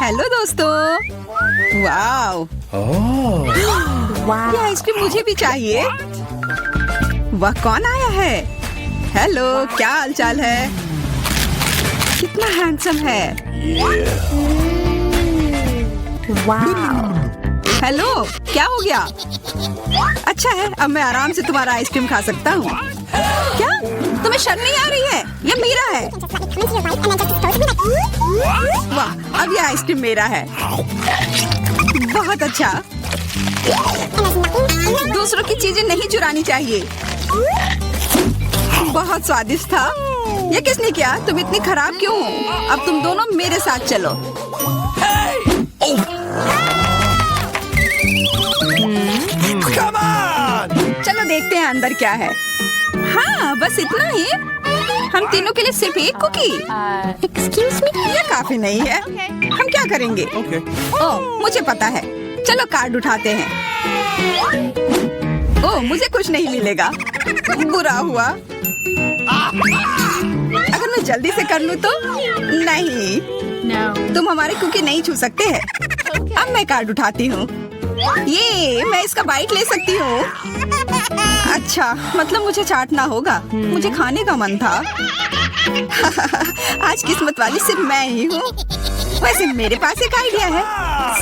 Hello दोस्तों। Wow, ये ice cream मुझे भी चाहिए। वह कौन आया है? हेलो, क्या हालचाल है? कितना हैंडसम है। हेलो, क्या हो गया? अच्छा है, अब मैं आराम से तुम्हारा आइसक्रीम खा सकता हूँ। क्या तुम्हें शर्म नहीं आ रही है? ये मेरा है। वाह, अब ये आइसक्रीम मेरा है। बहुत अच्छा। दूसरों की चीजें नहीं चुरानी चाहिए। बहुत स्वादिष्ट था। ये किसने किया? तुम इतनी खराब क्यों हो? अब तुम दोनों मेरे साथ चलो। चलो देखते हैं अंदर क्या है। हाँ, बस इतना ही। हम तीनों के लिए सिर्फ एक कुकी। एक्सक्यूज मी, ये काफी नहीं है। हम क्या करेंगे? ओह, मुझे पता है। चलो कार्ड उठाते हैं। ओह, मुझे कुछ नहीं मिलेगा। बुरा हुआ। अगर मैं जल्दी से कर लूँ तो? नहीं, तुम हमारे कुकी नहीं छू सकते हैं। अब मैं कार्ड उठाती हूँ। ये मैं इसका बाइट ले सकती हूँ। अच्छा, मतलब मुझे चाटना होगा। मुझे खाने का मन था। आज किस्मत वाली सिर्फ मैं ही हूँ। वैसे मेरे पास एक आइडिया है।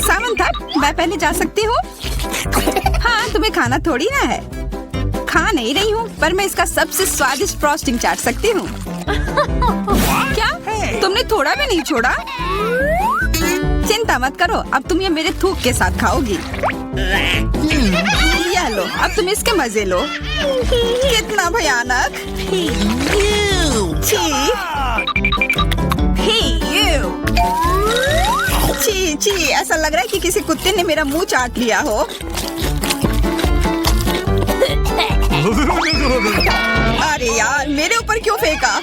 सामंथा, मैं पहले जा सकती हूँ? हाँ, तुम्हें खाना थोड़ी ना है। खा नहीं रही हूँ, पर मैं इसका सबसे स्वादिष्ट फ्रॉस्टिंग चाट सकती हूँ। क्या तुमने थोड़ा भी नहीं छोड़ा? चिंता मत करो, अब तुम ये मेरे थूक के साथ खाओगी। ये लो, अब तुम इसके मजे लो। कितना भयानक। छी छी, ऐसा लग रहा है कि किसी कुत्ते ने मेरा मुंह चाट लिया हो। अरे यार, मेरे ऊपर क्यों फेंका?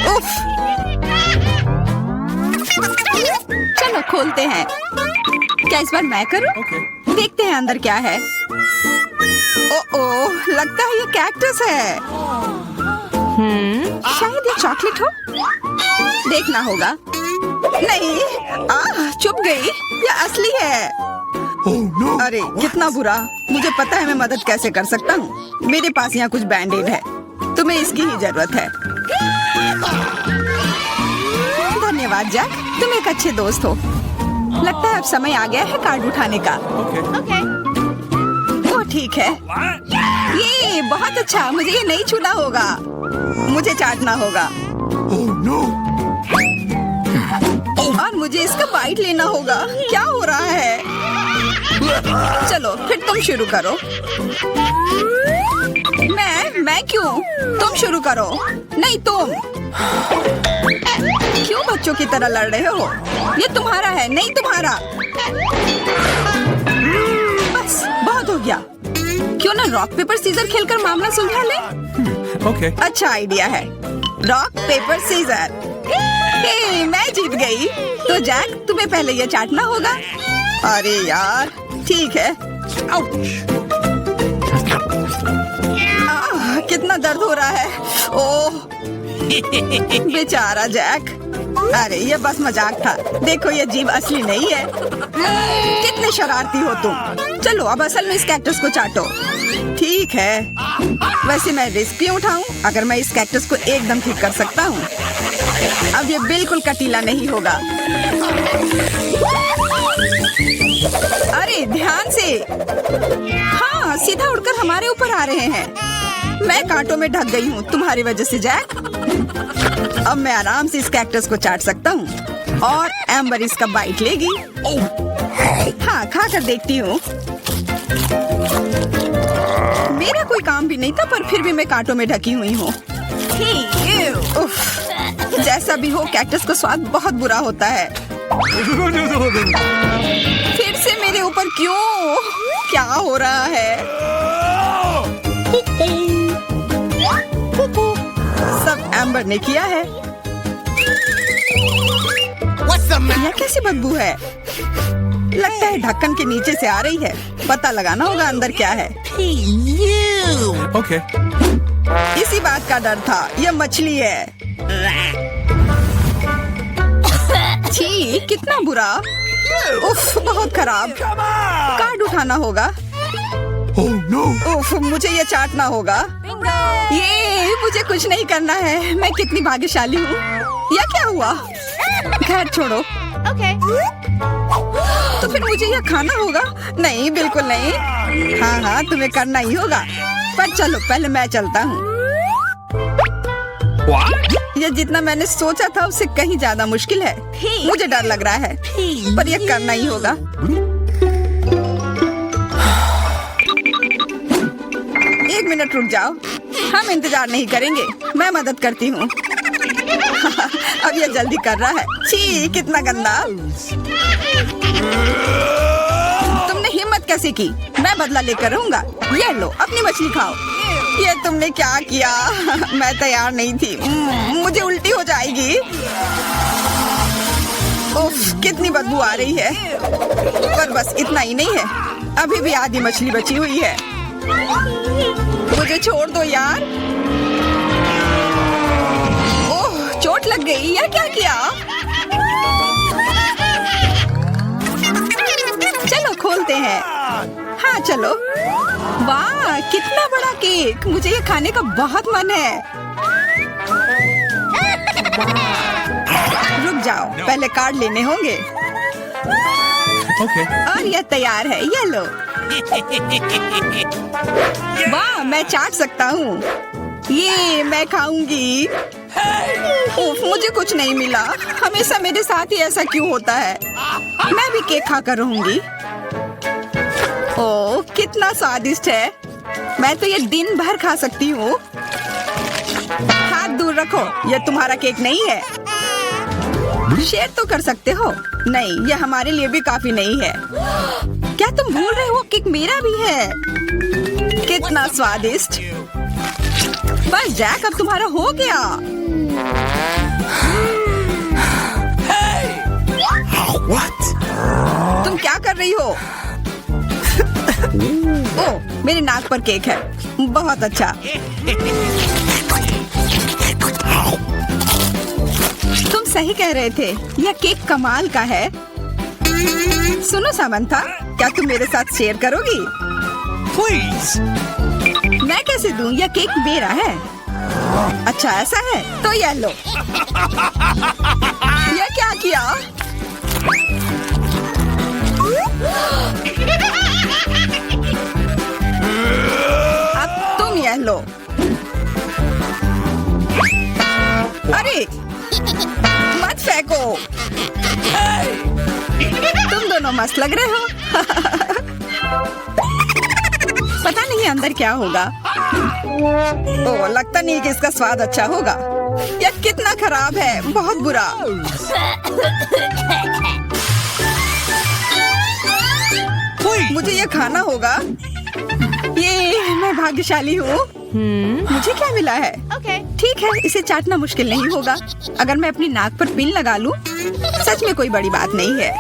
उफ। चलो खोलते हैं। क्या इस बार मैं करूं? देखते हैं अंदर क्या है। ओह, लगता है ये कैक्टस है। शायद ये चॉकलेट हो। देखना होगा। नहीं, चुप गई। ये असली है। अरे कितना बुरा। मुझे पता है मैं मदद कैसे कर सकता हूँ। मेरे पास यहाँ कुछ बैंडेड है। तुम्हें इसकी ही जरूरत है। धन्यवाद जैक, तुम एक अच्छे दोस्त हो। लगता है अब समय आ गया है कार्ड उठाने का। ओह ठीक है। ये बहुत अच्छा। मुझे ये नहीं छूना होगा। मुझे चाटना होगा। और मुझे इसका बाइट लेना होगा। क्या हो रहा है? चलो फिर तुम शुरू करो। मैं क्यों? तुम शुरू करो। नहीं तुम। क्यों बच्चों की तरह लड़ रहे हो? ये तुम्हारा है, नहीं तुम्हारा। बस बहुत हो गया। क्यों ना रॉक पेपर सीजर खेलकर मामला सुलझा ले? अच्छा आइडिया है। Rock paper scissor. हे, मैं जीत गई। तो जैक, तुम्हें पहले ये चाटना होगा। अरे यार, ठीक है। कितना दर्द हो रहा है। ओह बेचारा जैक। अरे ये बस मजाक था। देखो ये जीभ असली नहीं है। कितने शरारती हो तुम। चलो अब असल में इस कैक्टस को चाटो। ठीक है। वैसे मैं रिस्क क्यों उठाऊं अगर मैं इस कैक्टस को एकदम ठीक कर सकता हूँ। अब ये बिल्कुल कटीला नहीं होगा। अरे ध्यान से। हाँ, सीधा उड़कर हमारे ऊपर आ रहे हैं। मैं कांटों में ढक गई हूँ तुम्हारी वजह से जैक। अब मैं आराम से इस कैक्टस को चाट सकता हूँ और एम्बर इसका बाइट लेगी। हाँ, खा कर देखती हूँ। मेरा कोई काम भी नहीं था, पर फिर भी मैं कांटों में ढकी हुई हूँ। जैसा भी हो, कैक्टस का स्वाद बहुत बुरा होता है। फिर से मेरे ऊपर क्यों? क्या हो रहा है? सब एम्बर ने किया है। यह कैसी बदबू है? लगता है ढक्कन के नीचे से आ रही है। पता लगाना होगा अंदर क्या है। इसी बात का डर था। यह मछली है। छी, कितना बुरा। उफ, बहुत खराब। कार्ड उठाना होगा। उफ, मुझे ये चाटना होगा। ये मुझे कुछ नहीं करना है। मैं कितनी भाग्यशाली हूँ। यह क्या हुआ? खैर छोड़ो। तो फिर मुझे यह खाना होगा? नहीं, बिल्कुल नहीं। हाँ, तुम्हें करना ही होगा। पर चलो, पहले मैं चलता हूँ। यह जितना मैंने सोचा था उससे कहीं ज्यादा मुश्किल है। मुझे डर लग रहा है, पर यह करना ही होगा। एक मिनट रुक जाओ। हम इंतजार नहीं करेंगे, मैं मदद करती हूँ। अब यह जल्दी कर रहा है। छी, कितना गंदा। तुमने हिम्मत कैसे की? मैं बदला लेकर रहूंगा। ये लो, अपनी मछली खाओ। ये तुमने क्या किया? मैं तैयार नहीं थी। मुझे उल्टी हो जाएगी। उफ, कितनी बदबू आ रही है। पर बस इतना ही नहीं है, अभी भी आधी मछली बची हुई है। मुझे छोड़ दो यार। ओह, चोट लग गई। यह क्या किया? चलो खोलते हैं। हाँ चलो। वाह, कितना बड़ा केक। मुझे ये खाने का बहुत मन है। रुक जाओ, पहले कार्ड लेने होंगे। और यह तैयार है, ये लो। वाह, मैं चाट सकता हूँ। ये मैं खाऊंगी। उफ, मुझे कुछ नहीं मिला। हमेशा मेरे साथ ही ऐसा क्यों होता है? मैं भी केक खाकर रहूंगी। ओह, कितना स्वादिष्ट है। मैं तो ये दिन भर खा सकती हूँ। हाथ दूर रखो, ये तुम्हारा केक नहीं है। शेयर तो कर सकते हो। नहीं, यह हमारे लिए भी काफी नहीं है। क्या तुम भूल रहे हो, केक मेरा भी है। कितना स्वादिष्ट। बस जैक, अब तुम्हारा हो गया। तुम क्या कर रही हो? ओह, मेरे नाक पर केक है। बहुत अच्छा। तुम सही कह रहे थे, यह केक कमाल का है। सुनो सामंथा, क्या तुम मेरे साथ शेयर करोगी? प्लीज। मैं कैसे दूं? यह केक मेरा है। अच्छा ऐसा है, तो यह लो। यह क्या किया? अब तुम यह लो। अरे मत फेंको। तुम दोनों मस्त लग रहे हो। पता नहीं अंदर क्या होगा। ओह, लगता नहीं कि इसका स्वाद अच्छा होगा। यह कितना खराब है, बहुत बुरा। मुझे यह खाना होगा। ये मैं भाग्यशाली हूँ। मुझे क्या मिला है? ठीक है, इसे चाटना मुश्किल नहीं होगा। अगर मैं अपनी नाक पर पिन लगा लूं, सच में कोई बड़ी बात नहीं है।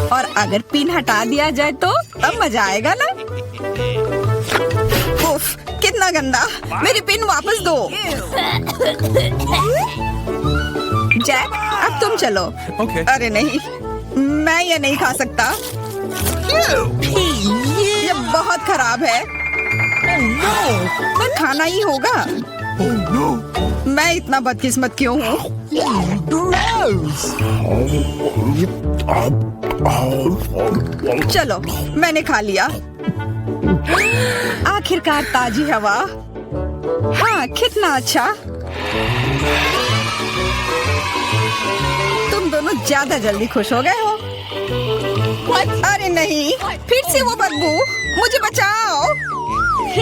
और अगर पिन हटा दिया जाए तो तब मजा आएगा ना। उफ, कितना गंदा। मेरी पिन वापस दो। जैक, अब तुम चलो। अरे नहीं, मैं ये नहीं खा सकता। ये बहुत खराब है। पर खाना ही होगा। मैं इतना बदकिस्मत क्यों हूँ? चलो, मैंने खा लिया। आखिरकार ताजी हवा। हाँ, कितना अच्छा। तुम दोनों ज्यादा जल्दी खुश हो गए हो। अरे नहीं, फिर से वो बदबू। मुझे बचाओ,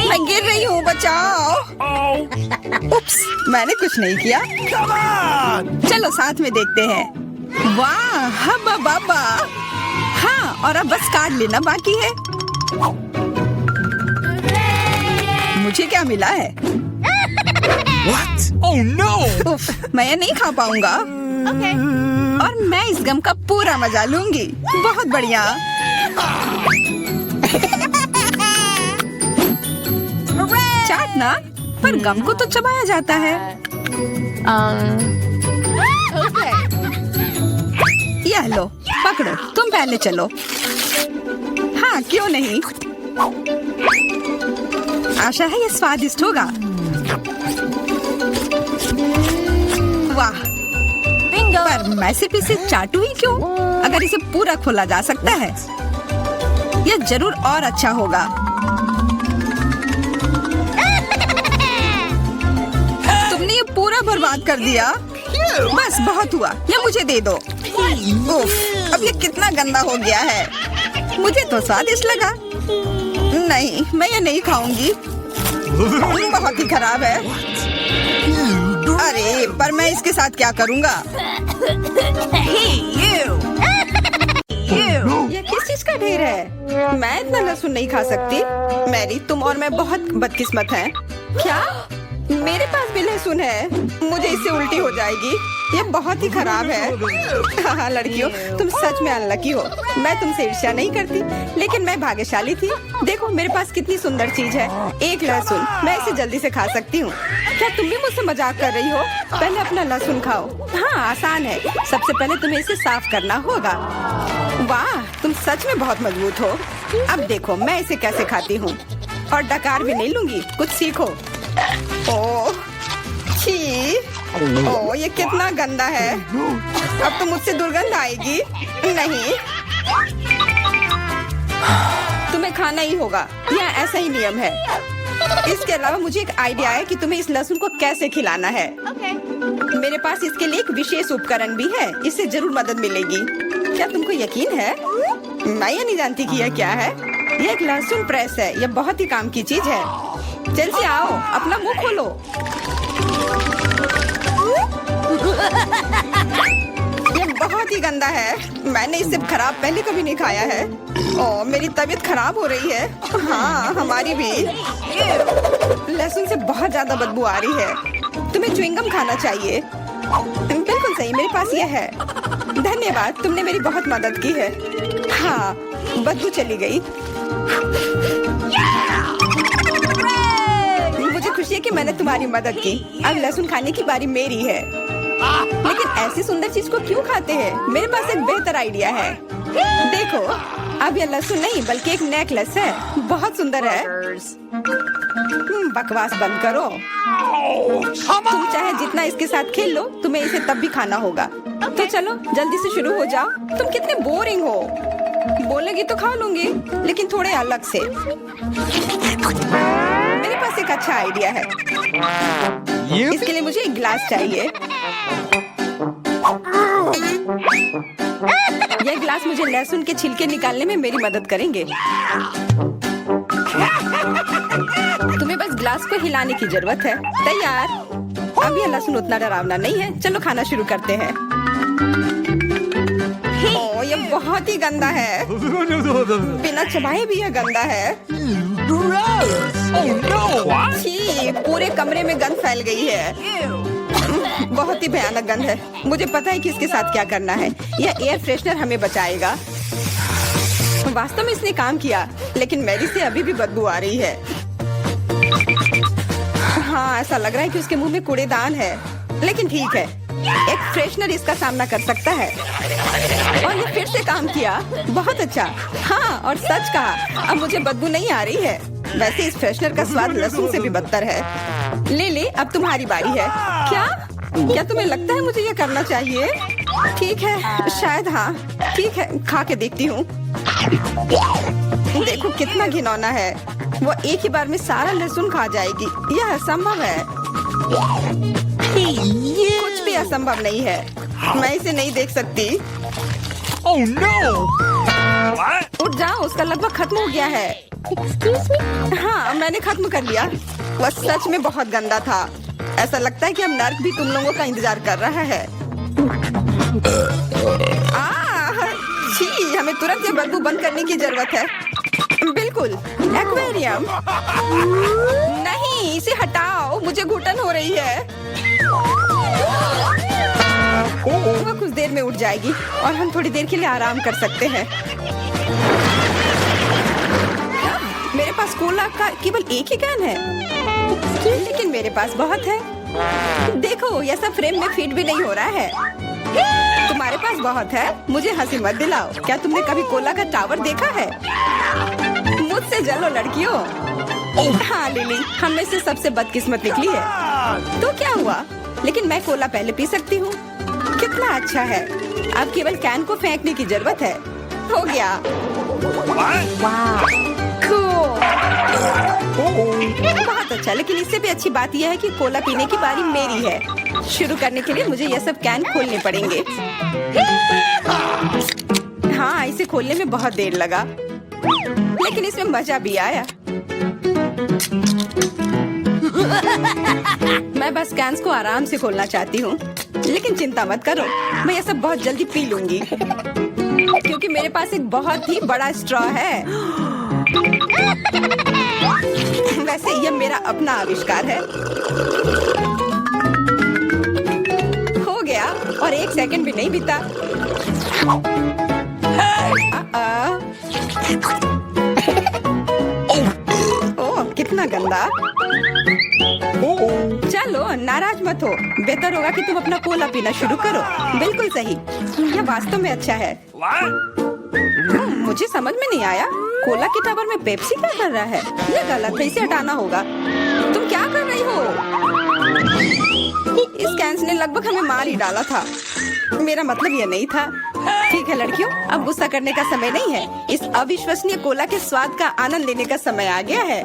मैं गिर रही हूँ, बचाओ। उप्स, मैंने कुछ नहीं किया। चलो साथ में देखते हैं। वाह, हब्बा बाबा। हाँ, और अब बस कार्ड लेना बाकी है। मुझे क्या मिला है? What? Oh no! उफ, मैं ये नहीं खा पाऊंगा। और मैं इस गम का पूरा मजा लूंगी। बहुत बढ़िया। चाटना, पर गम को तो चबाया जाता है। लो, पकड़ो, तुम पहले चलो। हाँ, क्यों नहीं। आशा है ये स्वादिष्ट होगा। वाह, पर मैं सिर्फ इसे चाटू ही क्यों? अगर इसे पूरा खोला जा सकता है, यह जरूर और अच्छा होगा। तुमने ये पूरा बर्बाद कर दिया। बस बहुत हुआ, ये मुझे दे दो। उफ, अब ये कितना गंदा हो गया है। मुझे तो स्वादिष्ट लगा। नहीं, मैं ये नहीं खाऊंगी। बहुत ही खराब है। अरे, पर मैं इसके साथ क्या करूंगा? ये किस चीज का ढेर है? मैं इतना लहसुन नहीं खा सकती। मैरी, तुम और मैं बहुत बदकिस्मत हैं। क्या? मेरे पास भी लहसुन है। मुझे इससे उल्टी हो जाएगी। ये बहुत ही खराब है। हाँ लड़कियों, तुम सच में अनलकी हो। मैं तुमसे ईर्ष्या नहीं करती, लेकिन मैं भाग्यशाली थी। देखो मेरे पास कितनी सुंदर चीज है, एक लहसुन। मैं इसे जल्दी से खा सकती हूँ। क्या तुम भी मुझसे मजाक कर रही हो? पहले अपना लहसुन खाओ। हाँ, आसान है। सबसे पहले तुम्हें इसे साफ करना होगा। वाह, तुम सच में बहुत मजबूत हो। अब देखो मैं इसे कैसे खाती हूँ। और डकार भी नहीं लूंगी, कुछ सीखो। ओह, छी, ओह, ये कितना गंदा है। अब तो मुझसे दुर्गंध आएगी। नहीं, तुम्हें खाना ही होगा। यह ऐसा ही नियम है। इसके अलावा मुझे एक आइडिया है कि तुम्हें इस लहसुन को कैसे खिलाना है। मेरे पास इसके लिए एक विशेष उपकरण भी है। इससे जरूर मदद मिलेगी। क्या तुमको यकीन है? मैं ये नहीं जानती कि यह क्या है। यह एक लहसुन प्रेस है। यह बहुत ही काम की चीज है। जल्दी आओ, अपना मुंह खोलो। ये बहुत ही गंदा है। मैंने इससे खराब पहले कभी नहीं खाया है। ओह, मेरी तबीयत खराब हो रही है। हाँ, हमारी भी। लहसुन से बहुत ज्यादा बदबू आ रही है। तुम्हें च्युइंगम खाना चाहिए। बिल्कुल सही, मेरे पास यह है। धन्यवाद, तुमने मेरी बहुत मदद की है। हाँ, बदबू चली गई। मुझे खुशी है कि मैंने तुम्हारी मदद की। अब लहसुन खाने की बारी मेरी है। लेकिन ऐसी सुंदर चीज को क्यों खाते हैं? मेरे पास एक बेहतर आइडिया है। देखो, अब यह लहसुन नहीं बल्कि एक नेकलेस है। बहुत सुंदर है। बकवास बंद करो। तुम चाहे जितना इसके साथ खेल लो, तुम्हें इसे तब भी खाना होगा। तो चलो जल्दी से शुरू हो जाओ। तुम कितने बोरिंग हो। बोलेगी तो खा लूंगी, लेकिन थोड़े अलग से। मेरे पास एक अच्छा आइडिया है। इसके लिए मुझे एक गिलास चाहिए। यह गिलास मुझे लहसुन के छिलके निकालने में मेरी मदद करेंगे। तुम्हें बस गिलास को हिलाने की जरूरत है। तैयार। अब यह लहसुन उतना डरावना नहीं है। चलो खाना शुरू करते हैं। ओह, यह बहुत ही गंदा है। बिना चबाए भी यह गंदा है। छी, पूरे कमरे में गंध फैल गई है। बहुत ही भयानक गंध है। मुझे पता है कि इसके साथ क्या करना है। यह एयर फ्रेशनर हमें बचाएगा। वास्तव में इसने काम किया, लेकिन मैरी से अभी भी बदबू आ रही है। हाँ, ऐसा लग रहा है कि उसके मुंह में कूड़ेदान है, लेकिन ठीक है, एक फ्रेशनर इसका सामना कर सकता है। और ये फिर से काम किया। बहुत अच्छा। हाँ, और सच कहा, अब मुझे बदबू नहीं आ रही है। वैसे इस फ्रेशनर का स्वाद लहसुन से भी बदतर है। ले, अब तुम्हारी बारी है। क्या तुम्हें लगता है मुझे ये करना चाहिए? ठीक है, शायद हाँ। ठीक है, खा के देखती हूँ। देखो कितना घिनौना है। वो एक ही बार में सारा लहसुन खा जाएगी। यह असंभव है। कुछ भी असंभव नहीं है। मैं इसे नहीं देख सकती। Oh no! उठ जाओ, उसका लगभग खत्म हो गया है। हाँ, मैंने खत्म कर लिया। वह सच में बहुत गंदा था। ऐसा लगता है कि अब नर्क भी तुम लोगों का इंतजार कर रहा है। छी, हमें तुरंत ये बदबू बंद करने की जरूरत है। बिल्कुल, एक्वेरियम। नहीं, इसे हटाओ, मुझे घुटन हो रही है। वह कुछ देर में उठ जाएगी और हम थोड़ी देर के लिए आराम कर सकते हैं। मेरे पास कोला का केवल एक ही कैन है, लेकिन मेरे पास बहुत है। देखो, यह सब फ्रेम में फिट भी नहीं हो रहा है। तुम तुम्हारे पास बहुत है, मुझे हंसी मत दिलाओ। क्या तुमने कभी कोला का टावर देखा है? मुझसे जलो लड़कियों। हाँ लिली, हम में से सबसे बदकिस्मत निकली है। तो क्या हुआ? लेकिन मैं कोला पहले पी सकती हूँ। कितना अच्छा है। अब केवल कैन को फेंकने की जरूरत है। हो गया। बहुत अच्छा, लेकिन इससे भी अच्छी बात यह है कि कोला पीने की बारी मेरी है। शुरू करने के लिए मुझे यह सब कैन खोलने पड़ेंगे। हाँ, इसे खोलने में बहुत देर लगा, लेकिन इसमें मजा भी आया। मैं बस कैंस को आराम से खोलना चाहती हूँ, लेकिन चिंता मत करो, मैं ये सब बहुत जल्दी पी लूंगी, क्योंकि मेरे पास एक बहुत ही बड़ा स्ट्रॉ है। वैसे यह मेरा अपना आविष्कार है। हो गया, और 1 सेकंड भी नहीं बीता। ओह, कितना गंदा। चलो नाराज मत हो, बेहतर होगा कि तुम अपना कोला पीना शुरू करो। बिल्कुल सही, यह वास्तव में अच्छा है। मुझे समझ में नहीं आया, कोला के टावर में पेप्सी क्या कर रहा है? यह गलत है, इसे हटाना होगा। तुम क्या कर रही हो? इस कैंस ने लगभग हमें मार ही डाला था। मेरा मतलब यह नहीं था। ठीक है लड़कियों, अब गुस्सा करने का समय नहीं है। इस अविश्वसनीय कोला के स्वाद का आनंद लेने का समय आ गया है।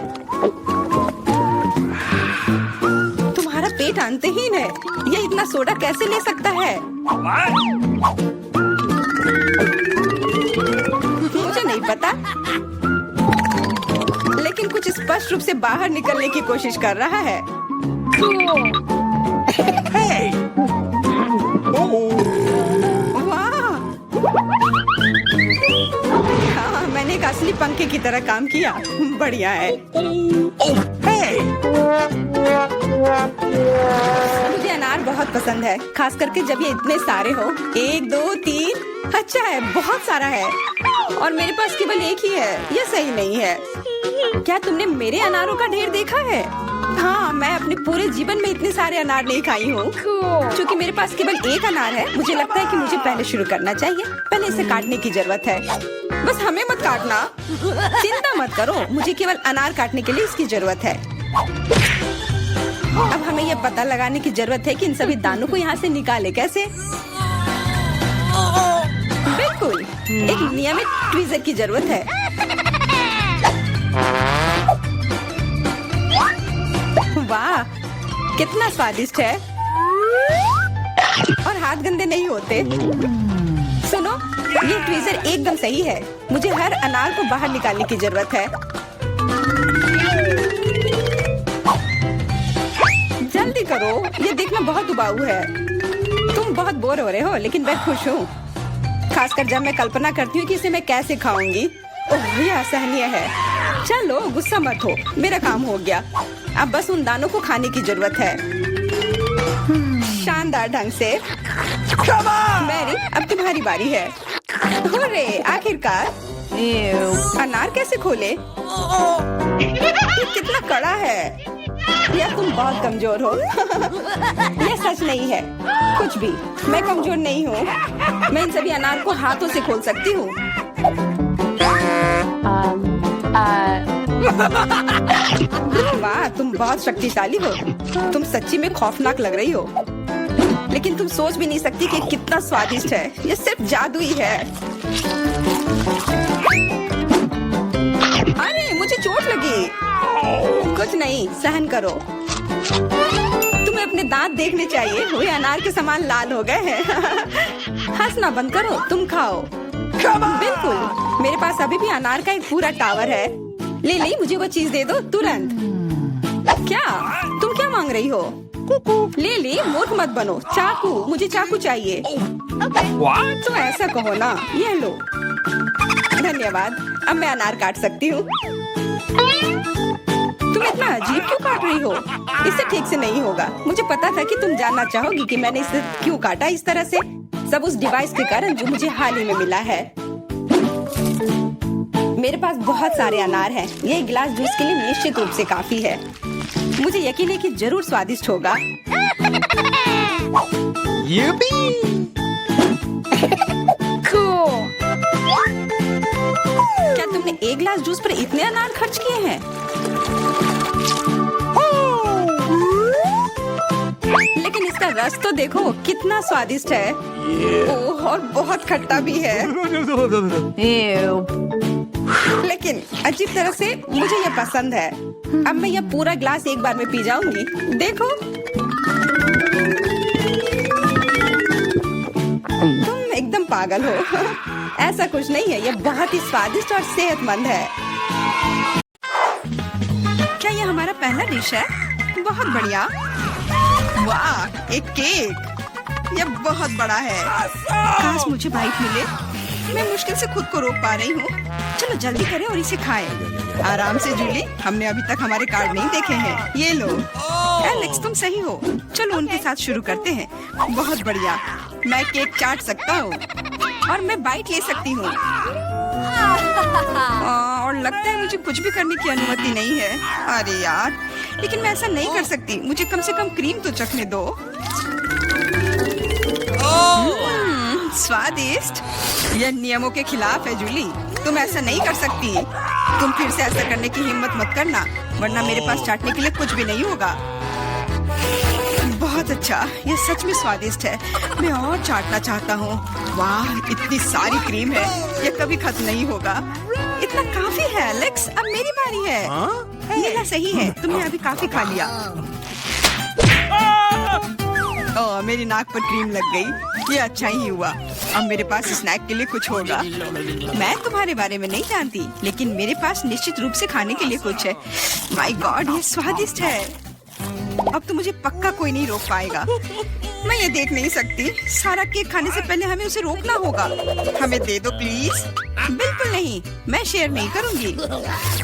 तुम्हारा पेट अंतहीन है, यह इतना सोडा कैसे ले सकता है? मुझे नहीं पता, लेकिन कुछ स्पष्ट रूप से बाहर निकलने की कोशिश कर रहा है। वाह! हाँ, मैंने एक असली पंखे की तरह काम किया। बढ़िया है। मुझे अनार बहुत पसंद है, खास करके जब ये इतने सारे हो। 1 2 3, अच्छा है, बहुत सारा है, और मेरे पास केवल एक ही है। यह सही नहीं है। क्या तुमने मेरे अनारों का ढेर देखा है? हाँ, मैं अपने पूरे जीवन में इतने सारे अनार नहीं खाई हूँ। क्योंकि मेरे पास केवल एक अनार है, मुझे लगता है कि मुझे पहले शुरू करना चाहिए। पहले इसे काटने की जरूरत है। बस हमें मत काटना। चिंता मत करो, मुझे केवल अनार काटने के लिए इसकी जरूरत है। अब हमें यह पता लगाने की जरूरत है कि इन सभी दानों को यहाँ से निकाले कैसे। बिल्कुल, एक नियमित ट्वीजर की जरूरत है। वाह, कितना स्वादिष्ट है, और हाथ गंदे नहीं होते। सुनो, ये ट्वीजर एकदम सही है। मुझे हर अनार को बाहर निकालने की जरूरत है। जल्दी करो, ये देखना बहुत उबाऊ है। तुम बहुत बोर हो रहे हो, लेकिन मैं खुश हूँ, खासकर जब मैं कल्पना करती हूँ कि इसे मैं कैसे खाऊंगी। ओह, यह असहनीय है। चलो गुस्सा मत हो, मेरा काम हो गया। अब बस उन दानों को खाने की जरूरत है, शानदार ढंग से। मैरी, अब तुम्हारी बारी है। होरे, आखिरकार। अनार कैसे खोले? ये कितना कड़ा है। या तुम बहुत कमजोर हो। यह सच नहीं है। कुछ भी, मैं कमजोर नहीं हूँ। मैं इन सभी अनार को हाथों से खोल सकती हूँ। वाह, तुम बहुत शक्तिशाली हो। तुम सच्ची में खौफनाक लग रही हो, लेकिन तुम सोच भी नहीं सकती कि कितना स्वादिष्ट है। ये सिर्फ जादू ही है। अरे, मुझे चोट लगी। कुछ नहीं, सहन करो। तुम्हें अपने दांत देखने चाहिए, वे अनार के समान लाल हो गए हैं। हंसना बंद करो, तुम खाओ। बिल्कुल, मेरे पास अभी भी अनार का एक पूरा टावर है। लिली, मुझे वो चीज दे दो तुरंत। क्या तुम क्या मांग रही हो? लिली, मूर्ख मत बनो। चाकू, मुझे चाकू चाहिए। तो ऐसा कहो ना। ये लो। धन्यवाद, अब मैं अनार काट सकती हूँ। तुम इतना अजीब क्यों काट रही हो? इससे ठीक से नहीं होगा। मुझे पता था कि तुम जानना चाहोगी कि मैंने इसे क्यों काटा इस तरह से। सब उस डिवाइस के कारण जो मुझे हाल ही में मिला है। मेरे पास बहुत सारे अनार हैं। ये गिलास जूस के लिए निश्चित रूप से काफी है। मुझे यकीन है कि जरूर स्वादिष्ट होगा। क्या तुमने एक गिलास जूस पर इतने अनार खर्च किए हैं? लेकिन इसका रस तो देखो कितना स्वादिष्ट है। ओह, और बहुत खट्टा भी है। लेकिन अजीब तरह से मुझे ये पसंद है। अब मैं ये पूरा ग्लास एक बार में पी जाऊंगी। देखो, तुम एकदम पागल हो। ऐसा कुछ नहीं है, ये बहुत ही स्वादिष्ट और सेहतमंद है। क्या ये हमारा पहला डिश है? बहुत बढ़िया। वाह, एक केक। ये बहुत बड़ा है। काश मुझे बाइट मिले। मैं मुश्किल से खुद को रोक पा रही हूँ। चलो जल्दी करें और इसे खाएं। आराम से जूली, हमने अभी तक हमारे कार्ड नहीं देखे हैं। ये लो। एलेक्स, तुम सही हो। चलो उनके साथ शुरू करते हैं। बहुत बढ़िया। मैं केक चाट सकता हूँ और मैं बाइट ले सकती हूँ। और लगता है मुझे कुछ भी करने की अनुमति नहीं है। अरे यार, लेकिन मैं ऐसा नहीं कर सकती। मुझे कम से कम क्रीम तो चखने दो। स्वादिष्ट। यह नियमों के खिलाफ है जूली। तुम ऐसा नहीं कर सकती। तुम फिर से ऐसा करने की हिम्मत मत करना, वरना मेरे पास चाटने के लिए कुछ भी नहीं होगा। बहुत अच्छा, ये सच में स्वादिष्ट है। मैं और चाटना चाहता हूँ। वाह, इतनी सारी क्रीम है, ये कभी खत्म नहीं होगा। इतना काफी है एलेक्स, अब मेरी बारी है। ये ना सही है, तुमने अभी काफी खा लिया। ओह, मेरी नाक पर क्रीम लग गई। ये अच्छा ही हुआ। अब मेरे पास स्नैक के लिए कुछ होगा। मैं तुम्हारे बारे में नहीं जानती, लेकिन मेरे पास निश्चित रूप से खाने के लिए कुछ है। माय गॉड, ये स्वादिष्ट है। अब तो मुझे पक्का कोई नहीं रोक पाएगा। मैं ये देख नहीं सकती। सारा केक खाने से पहले हमें उसे रोकना होगा। हमें दे दो प्लीज। बिल्कुल नहीं, मैं शेयर नहीं करूंगी।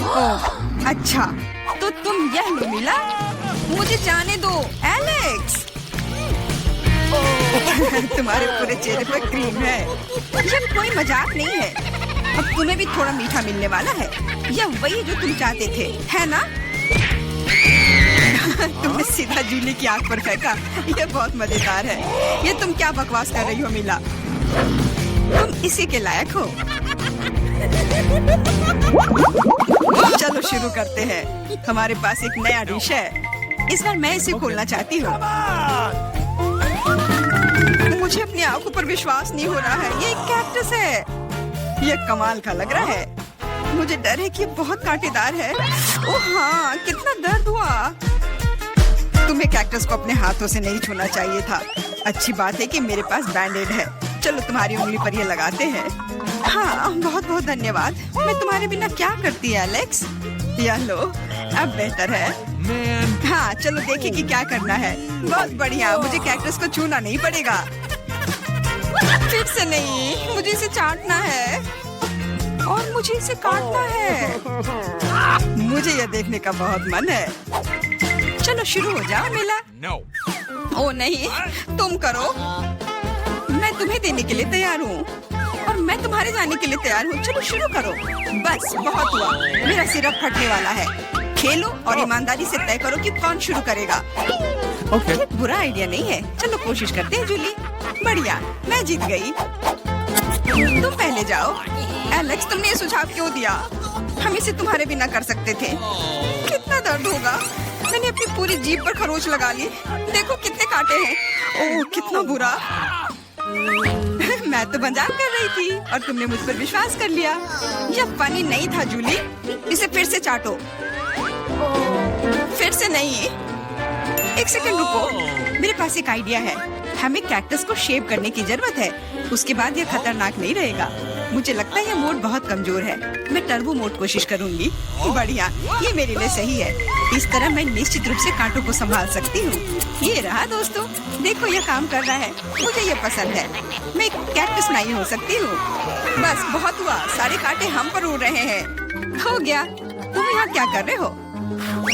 ओह, अच्छा, तो तुम यह लो मिला। मुझे जाने दो एलेक्स। तुम्हारे पूरे चेहरे पर क्रीम है। ये कोई मजाक नहीं है। अब तुम्हें भी थोड़ा मीठा मिलने वाला है। यह वही जो तुम चाहते थे, है ना? तुमने सीधा जूली की आंख पर फेंका। ये बहुत मजेदार है। ये तुम क्या बकवास कर रही हो मिला? तुम इसी के लायक हो। चलो शुरू करते हैं। हमारे पास एक नया डिश है। इस बार मैं इसे खोलना चाहती हूँ। मुझे अपनी आंखों पर विश्वास नहीं हो रहा है। ये एक कैक्टस है। ये कमाल का लग रहा है। मुझे डर है कि ये बहुत कांटेदार है। ओह हाँ, कितना दर्द हुआ। तुम्हें कैक्टस को अपने हाथों से नहीं छूना चाहिए था। अच्छी बात है कि मेरे पास बैंडेड है। चलो तुम्हारी उंगली पर ये लगाते हैं। हाँ, बहुत बहुत धन्यवाद। मैं तुम्हारे बिना क्या करती है एलेक्स? यह लो, अब बेहतर है। हाँ, चलो देखें कि क्या करना है। बहुत बढ़िया, मुझे कैक्टस को छूना नहीं पड़ेगा। फिर से नहीं, मुझे इसे चाटना है और मुझे इसे काटना है। मुझे यह देखने का बहुत मन है। चलो शुरू हो जाओ मिला। No. ओ नहीं, तुम करो। मैं तुम्हें देने के लिए तैयार हूँ और मैं तुम्हारे जाने के लिए तैयार हूँ। चलो शुरू करो। बस बहुत हुआ, मेरा सिर अब फटने वाला है। खेलो और ईमानदारी से तय करो कि कौन शुरू करेगा। Okay. बुरा आइडिया नहीं है। चलो कोशिश करते हैं जूली। बढ़िया, मैं जीत गई। तुम पहले जाओ। एलेक्स, तुमने ये सुझाव क्यों दिया? हम इसे तुम्हारे बिना कर सकते थे। कितना दर्द होगा। मैंने अपनी पूरी जीभ पर खरोच लगा ली। देखो कितने कांटे हैं। ओह, कितना बुरा। मैं तो मजाक कर रही थी और तुमने मुझ पर विश्वास कर लिया। यह फनी नहीं था जूली। इसे फिर से चाटो। फिर से नहीं। एक सेकंड रुको, मेरे पास एक आइडिया है। हमें कैक्टस को शेप करने की जरूरत है। उसके बाद यह खतरनाक नहीं रहेगा। मुझे लगता है यह मोड बहुत कमजोर है। मैं टर्बो मोड कोशिश करूंगी। बढ़िया, ये मेरे लिए सही है। इस तरह मैं निश्चित रूप से कांटों को संभाल सकती हूँ। ये रहा दोस्तों, देखो यह काम कर रहा है। मुझे ये पसंद है। मैं एक कैक्टस नहीं हो सकती हूँ। बस बहुत हुआ, सारे कांटे हम पर उड़ रहे हैं। हो गया। तुम यहाँ क्या कर रहे हो?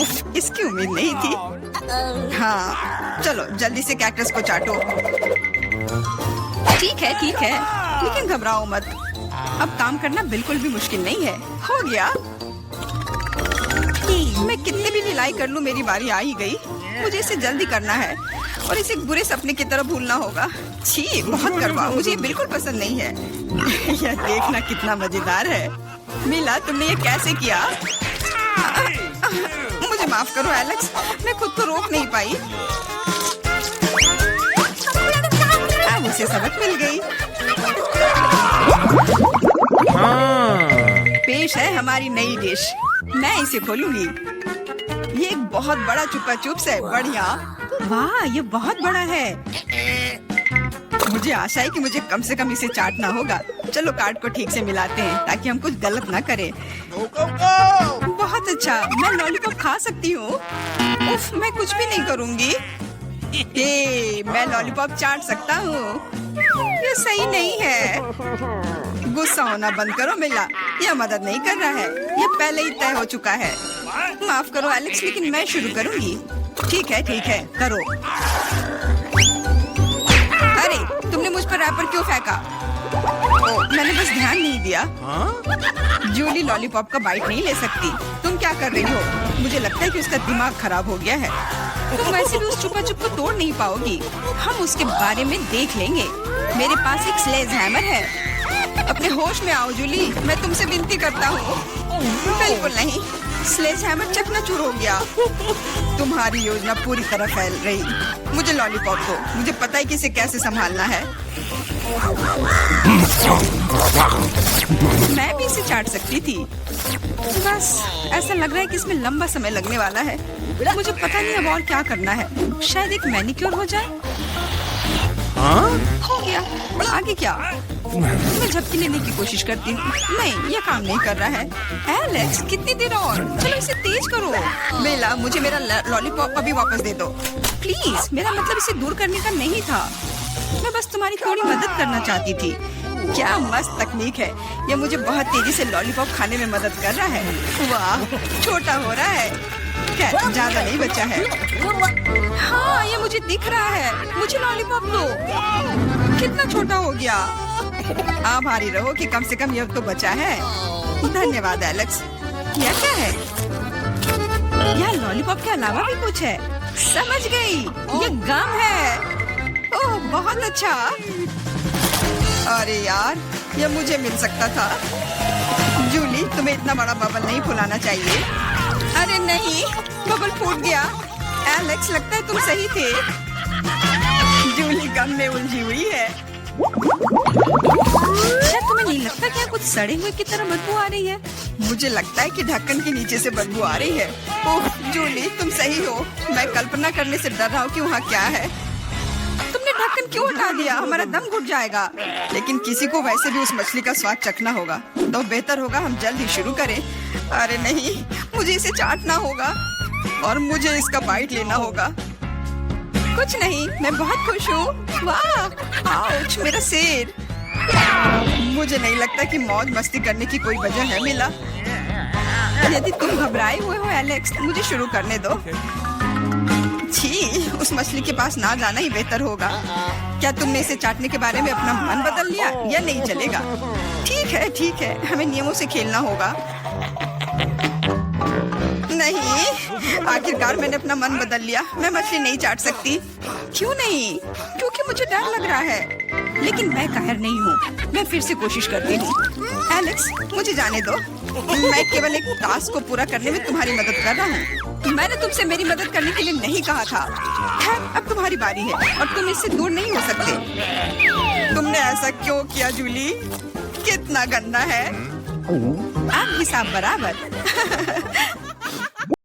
उफ, इसकी उम्मीद नहीं थी। हाँ, चलो जल्दी से कैक्टस को चाटो। ठीक है, लेकिन घबराओ मत। अब काम करना बिल्कुल भी मुश्किल नहीं है। हो गया। मैं कितने भी ढिलाई कर लूं, मेरी बारी आ ही गई। मुझे इसे जल्दी करना है। और इसे बुरे सपने की तरह भूलना होगा। छी, बहुत कड़वा, मुझे ये बिल्कुल पसंद नहीं है। यह देखना कितना मजेदार है। मिला, तुमने ये कैसे किया? मुझे माफ करो एलेक्स, मैं खुद को रोक नहीं पाई। अब उसे सबक मिल गई। पेश है हमारी नई डिश। मैं इसे खोलूंगी। ये एक बहुत बड़ा चुपा चुप्स है। बढ़िया। वाह, ये बहुत बड़ा है। मुझे आशा है कि मुझे कम से कम इसे चाटना होगा। चलो कार्ड को ठीक से मिलाते हैं ताकि हम कुछ गलत ना करें। बहुत अच्छा, मैं लॉलीपॉप खा सकती हूँ। उफ, मैं कुछ भी नहीं करूँगी। मैं लॉलीपॉप चाट सकता हूँ। ये सही नहीं है। गुस्सा होना बंद करो मिला, यह मदद नहीं कर रहा है। यह पहले ही तय हो चुका है। माफ करो एलेक्स, लेकिन मैं शुरू करूँगी। ठीक है, करो। अरे, तुमने मुझ पर रैपर क्यों फेंका? मैंने बस ध्यान नहीं दिया। जूली लॉलीपॉप का बाइट नहीं ले सकती। तुम क्या कर रही हो? मुझे लगता है कि उसका दिमाग खराब हो गया है। तुम वैसे भी उस चुपा चुप को तोड़ नहीं पाओगी। हम उसके बारे में देख लेंगे। मेरे पास एक स्लेज हैमर है। अपने होश में आओ जूली, मैं तुमसे विनती करता हूँ। बिल्कुल नहीं, स्लेज हैमर चकनाचूर हो गया। तुम्हारी योजना पूरी तरह फैल रही। मुझे लॉलीपॉप दो, मुझे पता है कि इसे कैसे संभालना है। मैं भी इसे चाट सकती थी। बस ऐसा लग रहा है कि इसमें लंबा समय लगने वाला है। मुझे पता नहीं अब और क्या करना है। शायद एक मैनिक्योर हो जाए। हो गया। आगे क्या? मैं झपकी लेने की कोशिश करती हूँ। नहीं, ये काम नहीं कर रहा है। एलेक्स, कितनी देर और? चलो इसे तेज करो। बेला, मुझे मेरा लॉलीपॉप अभी वापस दे दो प्लीज। मेरा मतलब इसे दूर करने का नहीं था। मैं बस तुम्हारी थोड़ी मदद करना चाहती थी। क्या मस्त तकनीक है। ये मुझे बहुत तेजी से लॉलीपॉप खाने में मदद कर रहा है। वाह, छोटा हो रहा है। क्या ज्यादा नहीं बचा है? हाँ, ये मुझे दिख रहा है। मुझे लॉलीपॉप दो। कितना छोटा हो गया। आभारी रहो कि कम से कम ये तो बचा है। धन्यवाद एलेक्स। यह क्या है? यह लॉलीपॉप के अलावा भी कुछ है। समझ गई, ये गम है। ओह, बहुत अच्छा। अरे यार, यह मुझे मिल सकता था। जूली, तुम्हें इतना बड़ा बबल नहीं फुलाना चाहिए। अरे नहीं, बबल फूट गया। एलेक्स, लगता है तुम सही थे। जूली गम में उलझी हुई है। क्या तुम्हें नहीं लगता क्या कुछ सड़े हुए की तरह बदबू आ रही है? मुझे लगता है कि ढक्कन के नीचे से बदबू आ रही है। ओह जूली, तुम सही हो। मैं कल्पना करने से डर रहा हूँ कि वहाँ क्या है। तुमने ढक्कन क्यों हटा दिया? हमारा दम घुट जाएगा। लेकिन किसी को वैसे भी उस मछली का स्वाद चखना होगा, तो बेहतर होगा हम जल्द ही शुरू करें। अरे नहीं, मुझे इसे चाटना होगा और मुझे इसका बाइट लेना होगा। कुछ नहीं, मैं बहुत खुश हूँ। वाह, आउच, मेरा सिर। मुझे नहीं लगता कि मौज मस्ती करने की कोई वजह है मिला। यदि तुम घबराए हुए हो एलेक्स, मुझे शुरू करने दो। छी, उस मछली के पास ना जाना ही बेहतर होगा। क्या तुमने इसे चाटने के बारे में अपना मन बदल लिया? या नहीं चलेगा? ठीक है, हमें नियमों से खेलना होगा। नहीं, आखिरकार मैंने अपना मन बदल लिया। मैं मछली नहीं चाट सकती। क्यों नहीं? क्योंकि मुझे डर लग रहा है। लेकिन मैं कायर नहीं हूँ। मैं फिर से कोशिश करती हूँ। एलेक्स, मुझे जाने दो। मैं केवल एक टास्क को पूरा करने में तुम्हारी मदद कर रहा हूँ। मैंने तुमसे मेरी मदद करने के लिए नहीं कहा था। खैर, अब तुम्हारी बारी है और तुम इससे दूर नहीं हो सकते। तुमने ऐसा क्यों किया जूली? कितना गंदा है। अब हिसाब बराबर।